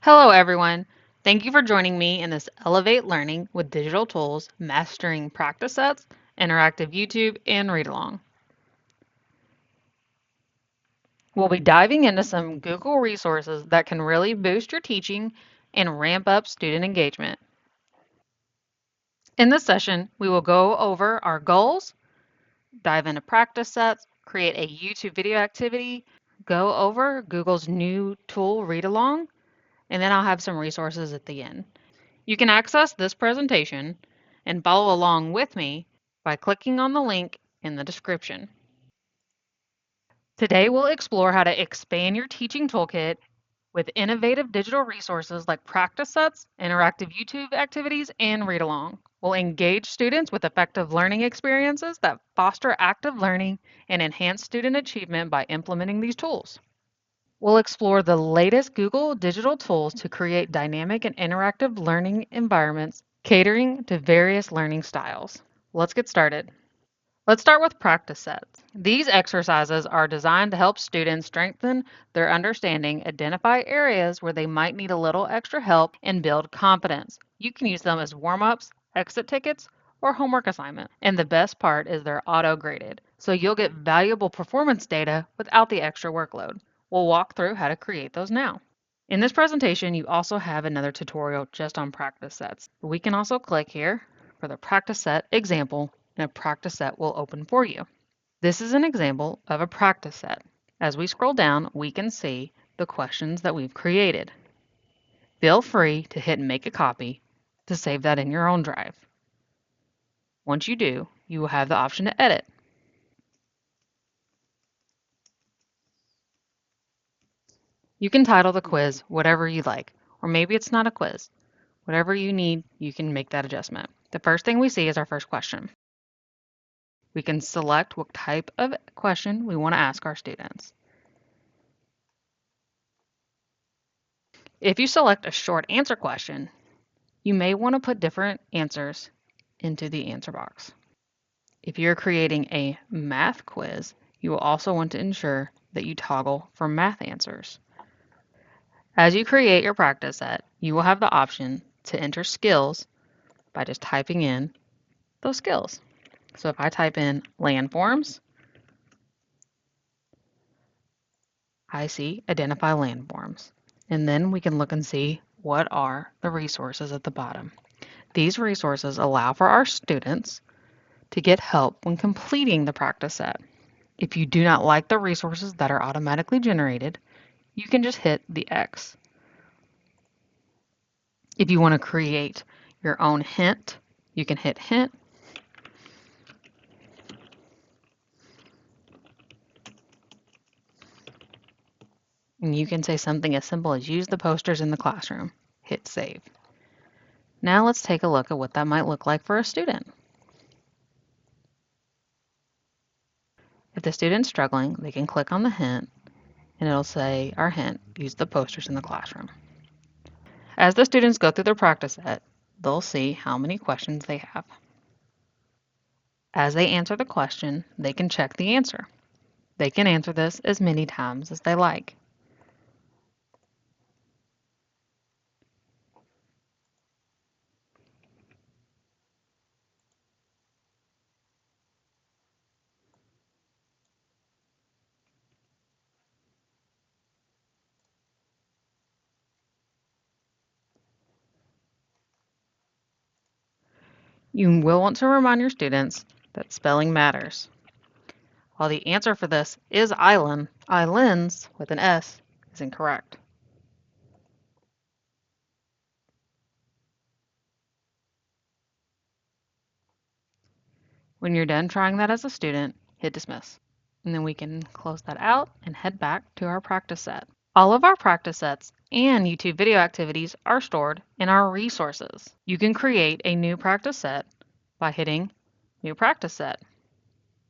Hello, everyone. Thank you for joining me in this Elevate Learning with Digital Tools, Mastering Practice Sets, Interactive YouTube, and Read Along. We'll be diving into some Google resources that can really boost your teaching and ramp up student engagement. In this session, we will go over our goals, dive into practice sets, create a YouTube video activity, go over Google's new tool, Read Along, and then I'll have some resources at the end. You can access this presentation and follow along with me by clicking on the link in the description. Today we'll explore how to expand your teaching toolkit with innovative digital resources like practice sets, interactive YouTube activities, and read along. We'll engage students with effective learning experiences that foster active learning and enhance student achievement by implementing these tools. We'll explore the latest Google digital tools to create dynamic and interactive learning environments catering to various learning styles. Let's get started. Let's start with practice sets. These exercises are designed to help students strengthen their understanding, identify areas where they might need a little extra help, and build confidence. You can use them as warm-ups, exit tickets, or homework assignments. And the best part is they're auto-graded, so you'll get valuable performance data without the extra workload. We'll walk through how to create those now. In this presentation, you also have another tutorial just on practice sets. We can also click here for the practice set example, and a practice set will open for you. This is an example of a practice set. As we scroll down, we can see the questions that we've created. Feel free to hit make a copy to save that in your own drive. Once you do, you will have the option to edit. You can title the quiz whatever you like, or maybe it's not a quiz. Whatever you need, you can make that adjustment. The first thing we see is our first question. We can select what type of question we want to ask our students. If you select a short answer question, you may want to put different answers into the answer box. If you're creating a math quiz, you will also want to ensure that you toggle for math answers. As you create your practice set, you will have the option to enter skills by just typing in those skills. So if I type in landforms, I see identify landforms. And then we can look and see what are the resources at the bottom. These resources allow for our students to get help when completing the practice set. If you do not like the resources that are automatically generated, you can just hit the X. If you want to create your own hint, you can hit hint. And you can say something as simple as use the posters in the classroom. Hit save. Now let's take a look at what that might look like for a student. If the student's struggling, they can click on the hint and it'll say our hint, use the posters in the classroom. As the students go through their practice set, they'll see how many questions they have. As they answer the question, they can check the answer. They can answer this as many times as they like. You will want to remind your students that spelling matters. While the answer for this is islands with an S is incorrect. When you're done trying that as a student, hit dismiss. And then we can close that out and head back to our practice set. All of our practice sets and YouTube video activities are stored in our resources. You can create a new practice set by hitting New Practice Set.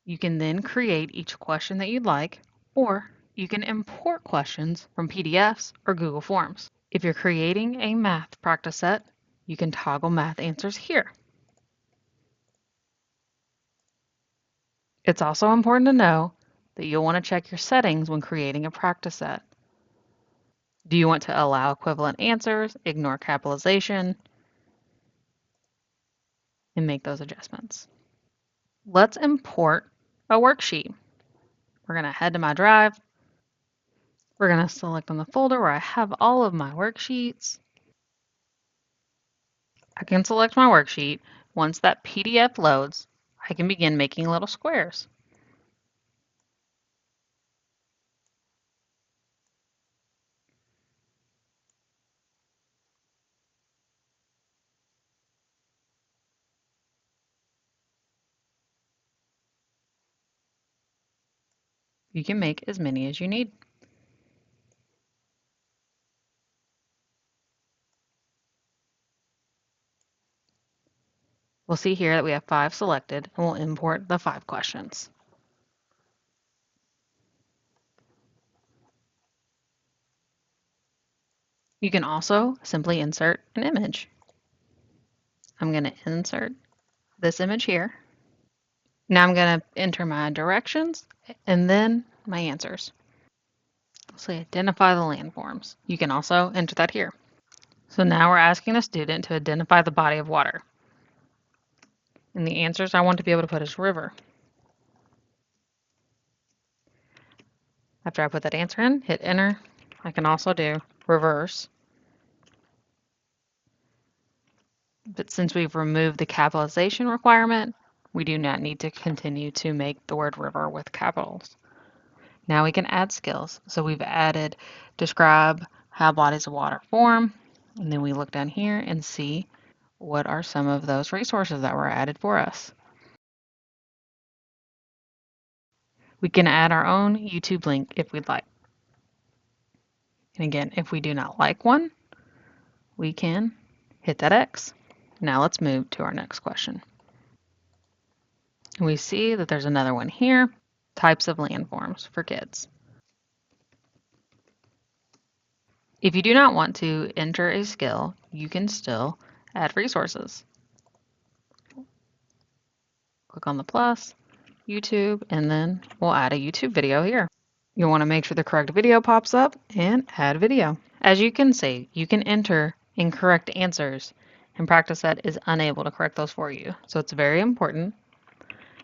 You can then create each question that you'd like, or you can import questions from PDFs or Google Forms. If you're creating a math practice set, you can toggle math answers here. It's also important to know that you'll want to check your settings when creating a practice set. Do you want to allow equivalent answers, ignore capitalization, and make those adjustments? Let's import a worksheet. We're going to head to my drive. We're going to select on the folder where I have all of my worksheets. I can select my worksheet. Once that PDF loads, I can begin making little squares. You can make as many as you need. We'll see here that we have 5 selected, and we'll import the 5 questions. You can also simply insert an image. I'm going to insert this image here. Now I'm going to enter my directions and then my answers. So identify the landforms. You can also enter that here. So now we're asking the student to identify the body of water. And the answers I want to be able to put as river. After I put that answer in, hit enter. I can also do reverse. But since we've removed the capitalization requirement, we do not need to continue to make the word river with capitals. Now we can add skills. So we've added describe how bodies of water form. And then we look down here and see what are some of those resources that were added for us. We can add our own YouTube link if we'd like. And again, if we do not like one, we can hit that X. Now let's move to our next question. We see that there's another one here, types of landforms for kids. If you do not want to enter a skill, you can still add resources. Click on the plus, YouTube, and then we'll add a YouTube video here. You'll want to make sure the correct video pops up and add video. As you can see, you can enter incorrect answers and PracticeSet is unable to correct those for you. So it's very important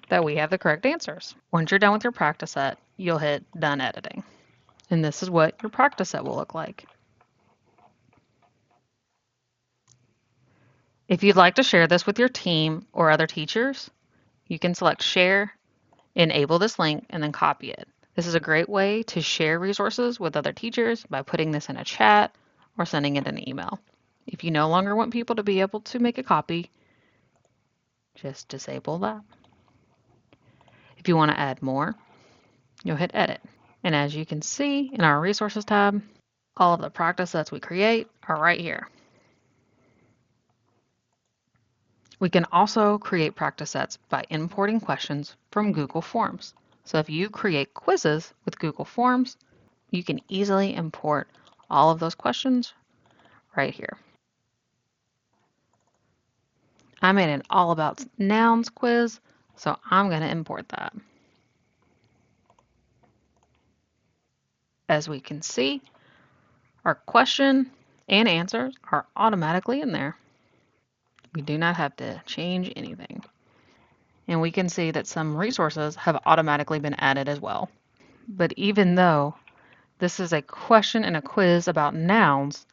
that we have the correct answers. Once you're done with your PracticeSet, you'll hit Done Editing. And this is what your PracticeSet will look like. If you'd like to share this with your team or other teachers, you can select Share, enable this link, and then copy it. This is a great way to share resources with other teachers by putting this in a chat or sending it in an email. If you no longer want people to be able to make a copy, just disable that. If you want to add more, you'll hit Edit. And as you can see in our Resources tab, all of the practice sets we create are right here. We can also create practice sets by importing questions from Google Forms. So if you create quizzes with Google Forms, you can easily import all of those questions right here. I made an all about nouns quiz, so I'm going to import that. As we can see, our question and answers are automatically in there. We do not have to change anything. And we can see that some resources have automatically been added as well. But even though this is a question and a quiz about nouns,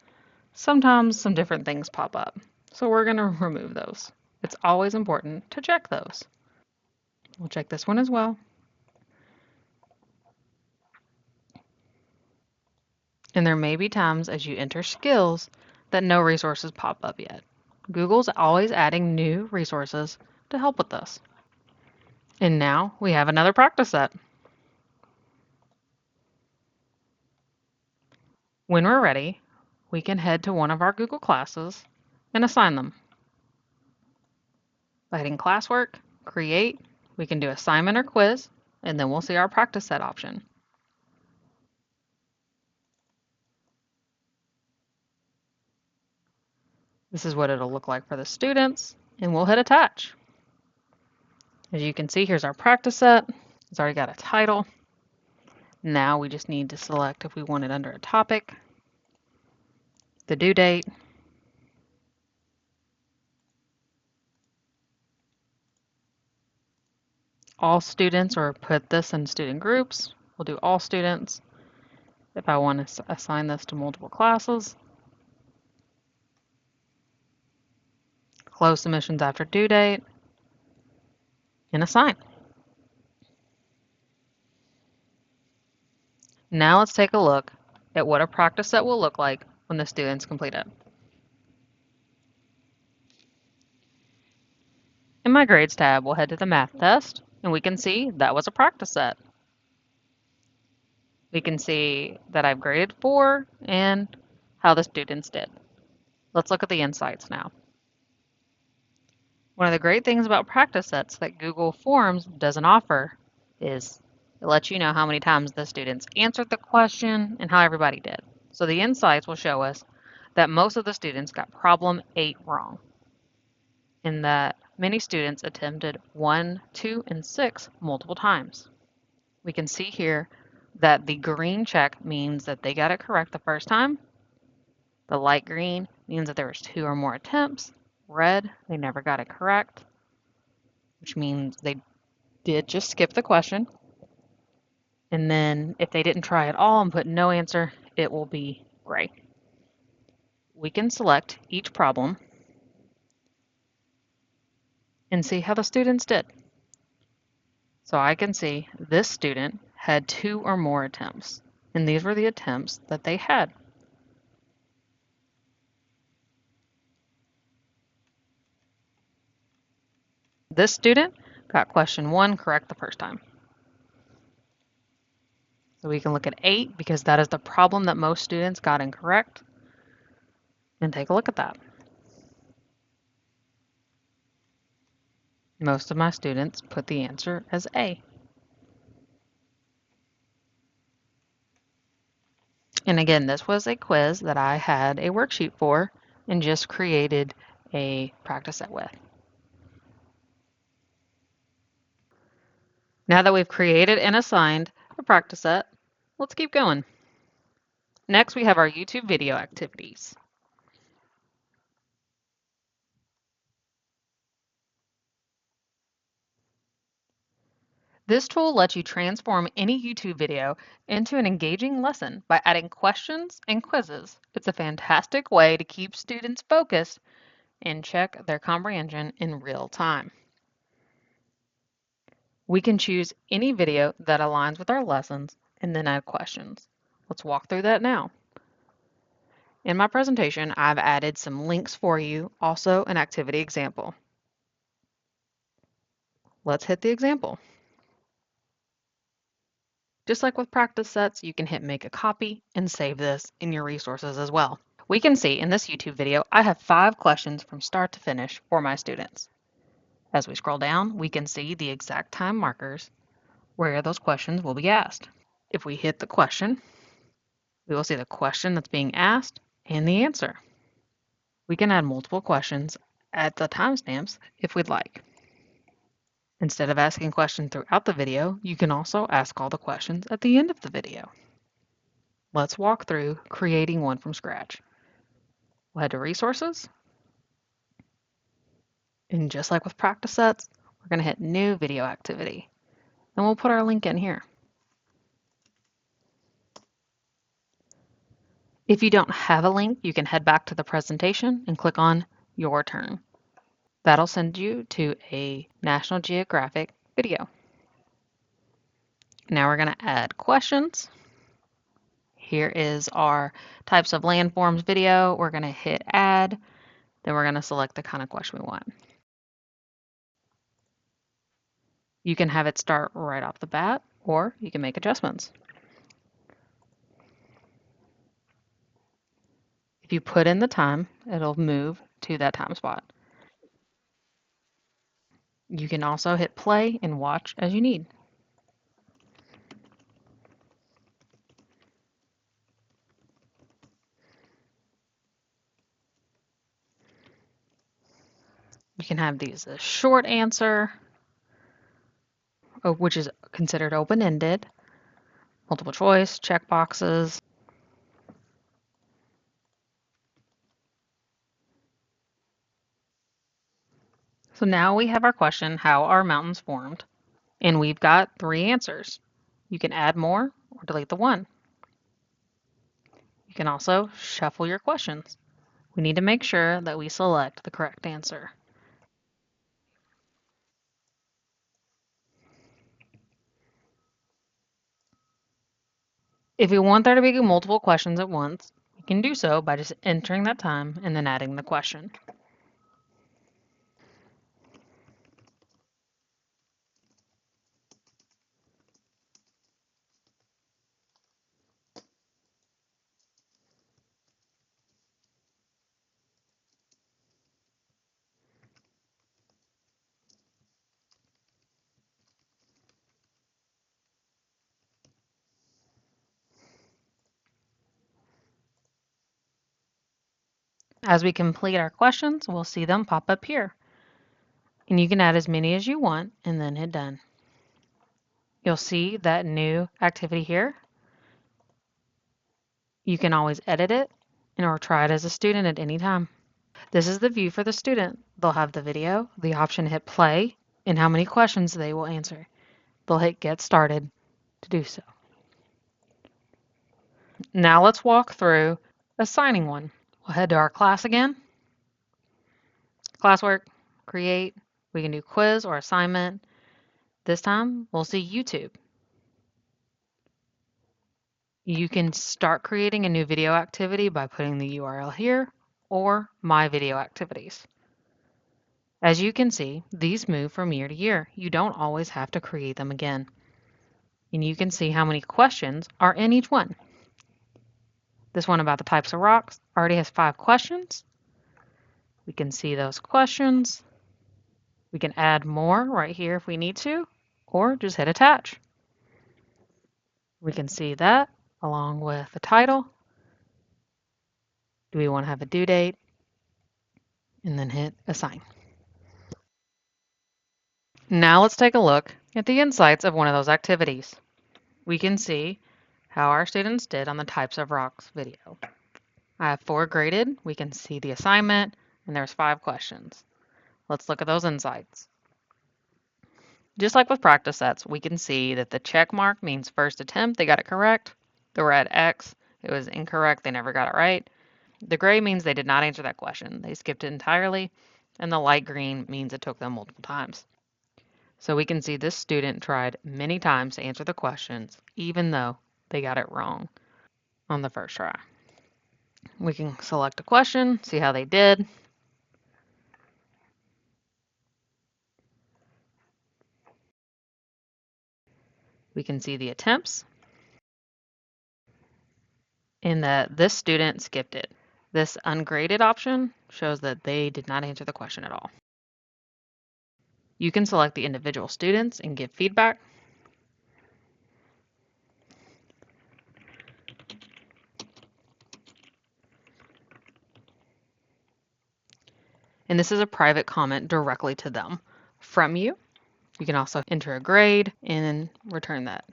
sometimes some different things pop up. So we're going to remove those. It's always important to check those. We'll check this one as well. And there may be times as you enter skills that no resources pop up yet. Google's always adding new resources to help with this. And now we have another practice set. When we're ready, we can head to one of our Google classes and assign them. By hitting Classwork, Create, we can do assignment or quiz, and then we'll see our practice set option. This is what it'll look like for the students, and we'll hit Attach. As you can see, here's our practice set. It's already got a title. Now we just need to select if we want it under a topic. the due date, all students, or put this in student groups. We'll do all students if I want to assign this to multiple classes. Close submissions after due date, and assign. Now let's take a look at what a practice set will look like when the students complete it. In my grades tab, we'll head to the math test, and we can see that was a practice set. We can see that I've graded 4 and how the students did. Let's look at the insights now. One of the great things about practice sets that Google Forms doesn't offer is it lets you know how many times the students answered the question and how everybody did. So the insights will show us that most of the students got problem 8 wrong, and that many students attempted 1, 2, and 6 multiple times. We can see here that the green check means that they got it correct the first time. The light green means that there was 2 or more attempts. Red, they never got it correct, which means they did just skip the question. And then if they didn't try at all and put no answer, it will be gray. We can select each problem and see how the students did. So I can see this student had 2 or more attempts, and these were the attempts that they had. This student got question 1 correct the first time. So we can look at 8 because that is the problem that most students got incorrect, and take a look at that. Most of my students put the answer as A. And again, this was a quiz that I had a worksheet for and just created a practice set with. Now that we've created and assigned a practice set, let's keep going. Next, we have our YouTube video activities. This tool lets you transform any YouTube video into an engaging lesson by adding questions and quizzes. It's a fantastic way to keep students focused and check their comprehension in real time. We can choose any video that aligns with our lessons and then add questions. Let's walk through that now. In my presentation, I've added some links for you, also an activity example. Let's hit the example. Just like with practice sets, you can hit make a copy and save this in your resources as well. We can see in this YouTube video, I have 5 questions from start to finish for my students. As we scroll down, we can see the exact time markers where those questions will be asked. If we hit the question, we will see the question that's being asked and the answer. We can add multiple questions at the timestamps if we'd like. Instead of asking questions throughout the video, you can also ask all the questions at the end of the video. Let's walk through creating one from scratch. We'll head to Resources, and just like with practice sets, we're going to hit New Video Activity, and we'll put our link in here. If you don't have a link, you can head back to the presentation and click on Your Turn. That'll send you to a National Geographic video. Now we're going to add questions. Here is our types of landforms video. We're going to hit Add. Then we're going to select the kind of question we want. You can have it start right off the bat, or you can make adjustments. If you put in the time, it'll move to that time spot. You can also hit play and watch as you need. You can have these a short answer, which is considered open-ended, multiple choice, check boxes. So now we have our question, how are mountains formed? And we've got 3 answers. You can add more or delete the one. You can also shuffle your questions. We need to make sure that we select the correct answer. If you want there to be multiple questions at once, you can do so by just entering that time and then adding the question. As we complete our questions, we'll see them pop up here. And you can add as many as you want and then hit done. You'll see that new activity here. You can always edit it or try it as a student at any time. This is the view for the student. They'll have the video, the option to hit play, and how many questions they will answer. They'll hit get started to do so. Now let's walk through assigning one. We'll head to our class again. Classwork, create. We can do quiz or assignment. This time we'll see YouTube. You can start creating a new video activity by putting the URL here or My Video Activities. As you can see, these move from year to year. You don't always have to create them again. And you can see how many questions are in each one. This one about the types of rocks already has 5 questions. We can see those questions. We can add more right here if we need to, or just hit attach. We can see that along with the title. Do we want to have a due date? And then hit assign. Now let's take a look at the insights of one of those activities. We can see how our students did on the types of rocks video. I have 4 graded. We can see the assignment, and there's 5 questions. Let's look at those insights. Just like with practice sets, we can see that the check mark means first attempt, they got it correct. The red X, it was incorrect, they never got it right. The gray means they did not answer that question, they skipped it entirely. And the light green means it took them multiple times. So we can see this student tried many times to answer the questions, even though they got it wrong on the first try. We can select a question, see how they did. We can see the attempts and that this student skipped it. This ungraded option shows that they did not answer the question at all. You can select the individual students and give feedback. And this is a private comment directly to them from you. You can also enter a grade and return that.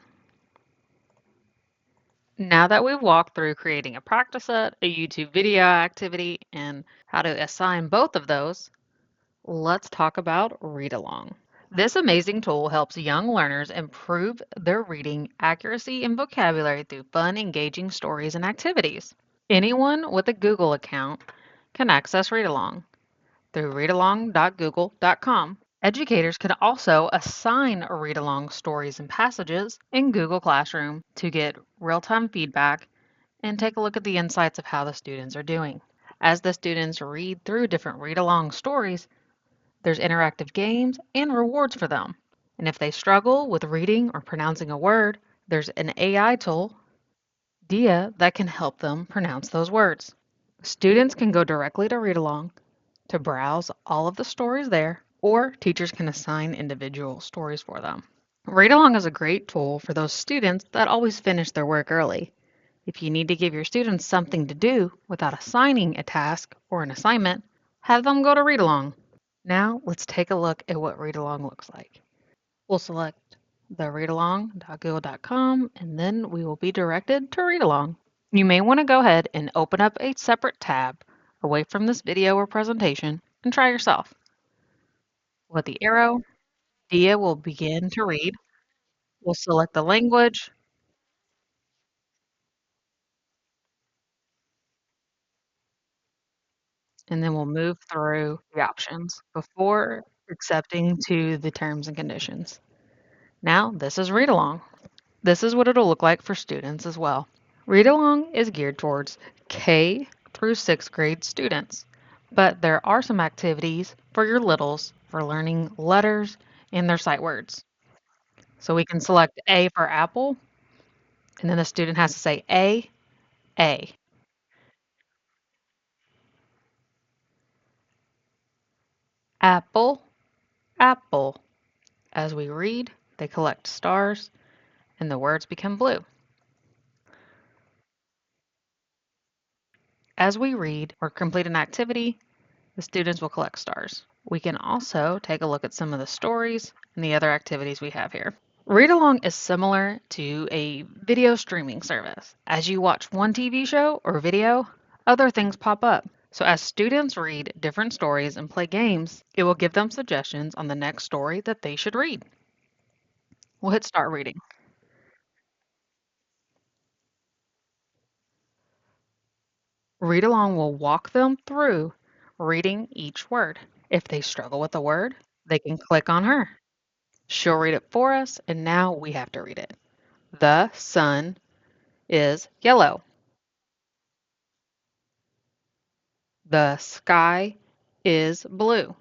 Now that we've walked through creating a practice set, a YouTube video activity, and how to assign both of those, let's talk about Read Along. This amazing tool helps young learners improve their reading accuracy and vocabulary through fun, engaging stories and activities. Anyone with a Google account can access Read Along through readalong.google.com. Educators can also assign read-along stories and passages in Google Classroom to get real-time feedback and take a look at the insights of how the students are doing. As the students read through different read-along stories, there's interactive games and rewards for them. And if they struggle with reading or pronouncing a word, there's an AI tool, Dia, that can help them pronounce those words. Students can go directly to Read Along to browse all of the stories there, or teachers can assign individual stories for them. Read Along is a great tool for those students that always finish their work early. If you need to give your students something to do without assigning a task or an assignment, have them go to Read Along. Now let's take a look at what Read Along looks like. We'll select the readalong.google.com and then we will be directed to Read Along. You may want to go ahead and open up a separate tab away from this video or presentation and try yourself. With the arrow, Dia will begin to read. We'll select the language, and then we'll move through the options before accepting to the terms and conditions. Now, this is read along. This is what it'll look like for students as well. Read along is geared towards K through 6th grade students, but there are some activities for your littles for learning letters and their sight words. So we can select A for apple, and then the student has to say A, apple, apple. As we read, they collect stars and the words become blue. As we read or complete an activity, the students will collect stars. We can also take a look at some of the stories and the other activities we have here. Read along is similar to a video streaming service. As you watch one TV show or video, other things pop up. So as students read different stories and play games, it will give them suggestions on the next story that they should read. We'll hit start reading. Read along will walk them through reading each word. If they struggle with a word, they can click on her. She'll read it for us, and now we have to read it. The sun is yellow. The sky is blue.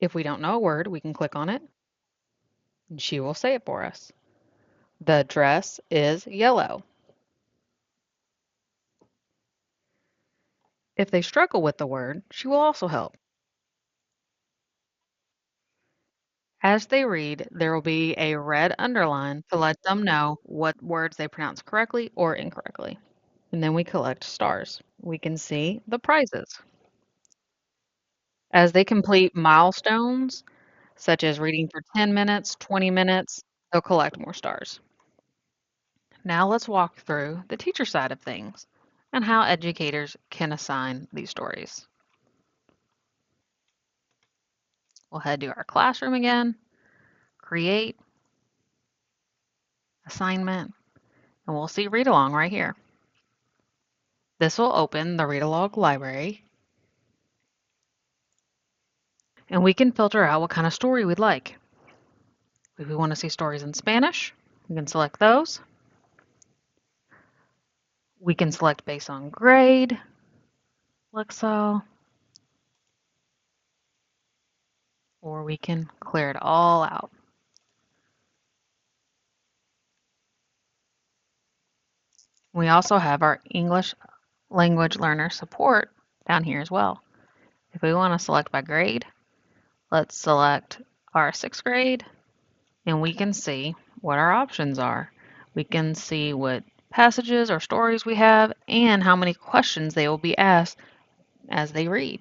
If we don't know a word, we can click on it, and she will say it for us. The dress is yellow. If they struggle with the word, she will also help. As they read, there will be a red underline to let them know what words they pronounce correctly or incorrectly. And then we collect stars. We can see the prizes. As they complete milestones, such as reading for 10 minutes, 20 minutes, they'll collect more stars. Now let's walk through the teacher side of things and how educators can assign these stories. We'll head to our classroom again, create, assignment, and we'll see read along right here. This will open the read along library, and we can filter out what kind of story we'd like. If we want to see stories in Spanish, we can select those. We can select based on grade, like so, or we can clear it all out. We also have our English language learner support down here as well. If we want to select by grade, let's select our 6th grade, and we can see what our options are. We can see what passages or stories we have and how many questions they will be asked as they read.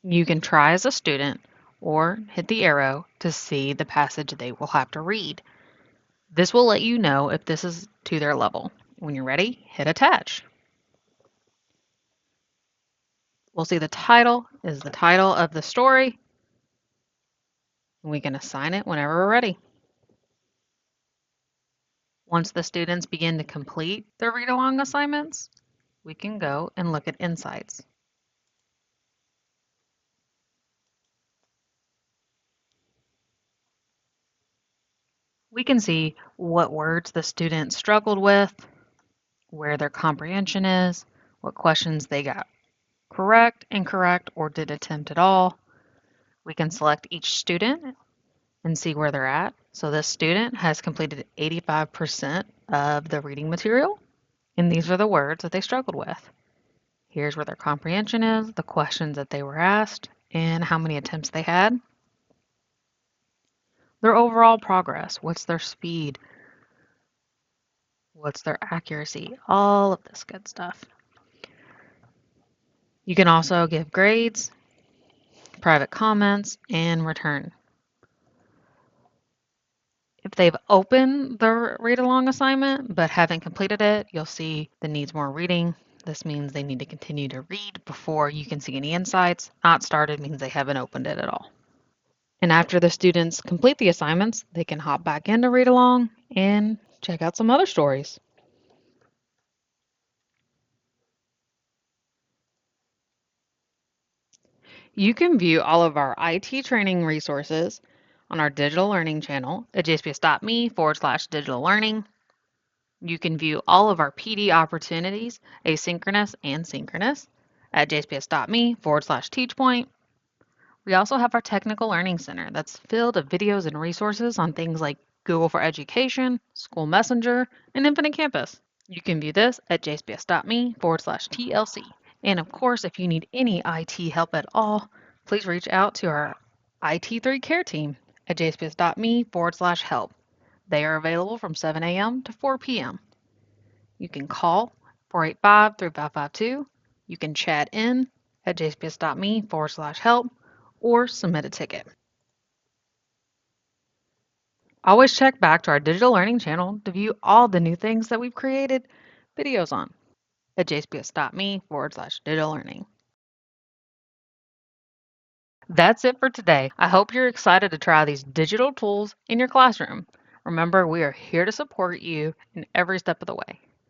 You can try as a student or hit the arrow to see the passage they will have to read. This will let you know if this is to their level. When you're ready, hit attach. We'll see the title is the title of the story. We can assign it whenever we're ready. Once the students begin to complete their read-along assignments, we can go and look at insights. We can see what words the student struggled with, where their comprehension is, what questions they got correct, incorrect, or did attempt at all. We can select each student and see where they're at. So this student has completed 85% of the reading material, and these are the words that they struggled with. Here's where their comprehension is, the questions that they were asked, and how many attempts they had. Their overall progress, what's their speed, what's their accuracy, all of this good stuff. You can also give grades, private comments, and return. If they've opened the read-along assignment but haven't completed it, you'll see the needs more reading, This means they need to continue to read before you can see any insights. Not started means they haven't opened it at all. And after the students complete the assignments, they can hop back in to read along and check out some other stories. You can view all of our IT training resources on our digital learning channel at jsps.me/digital learning. You can view all of our PD opportunities, asynchronous and synchronous, at jsps.me/teachpoint. We also have our Technical Learning Center that's filled with videos and resources on things like Google for Education, School Messenger, and Infinite Campus. You can view this at jsps.me/TLC. And of course, if you need any IT help at all, please reach out to our IT3 care team at jsps.me/help. They are available from 7 a.m. to 4 p.m. You can call 485-3552. You can chat in at jsps.me/help or submit a ticket. Always check back to our digital learning channel to view all the new things that we've created videos on at jsps.me/digital learning. That's it for today. I hope you're excited to try these digital tools in your classroom. Remember, we are here to support you in every step of the way.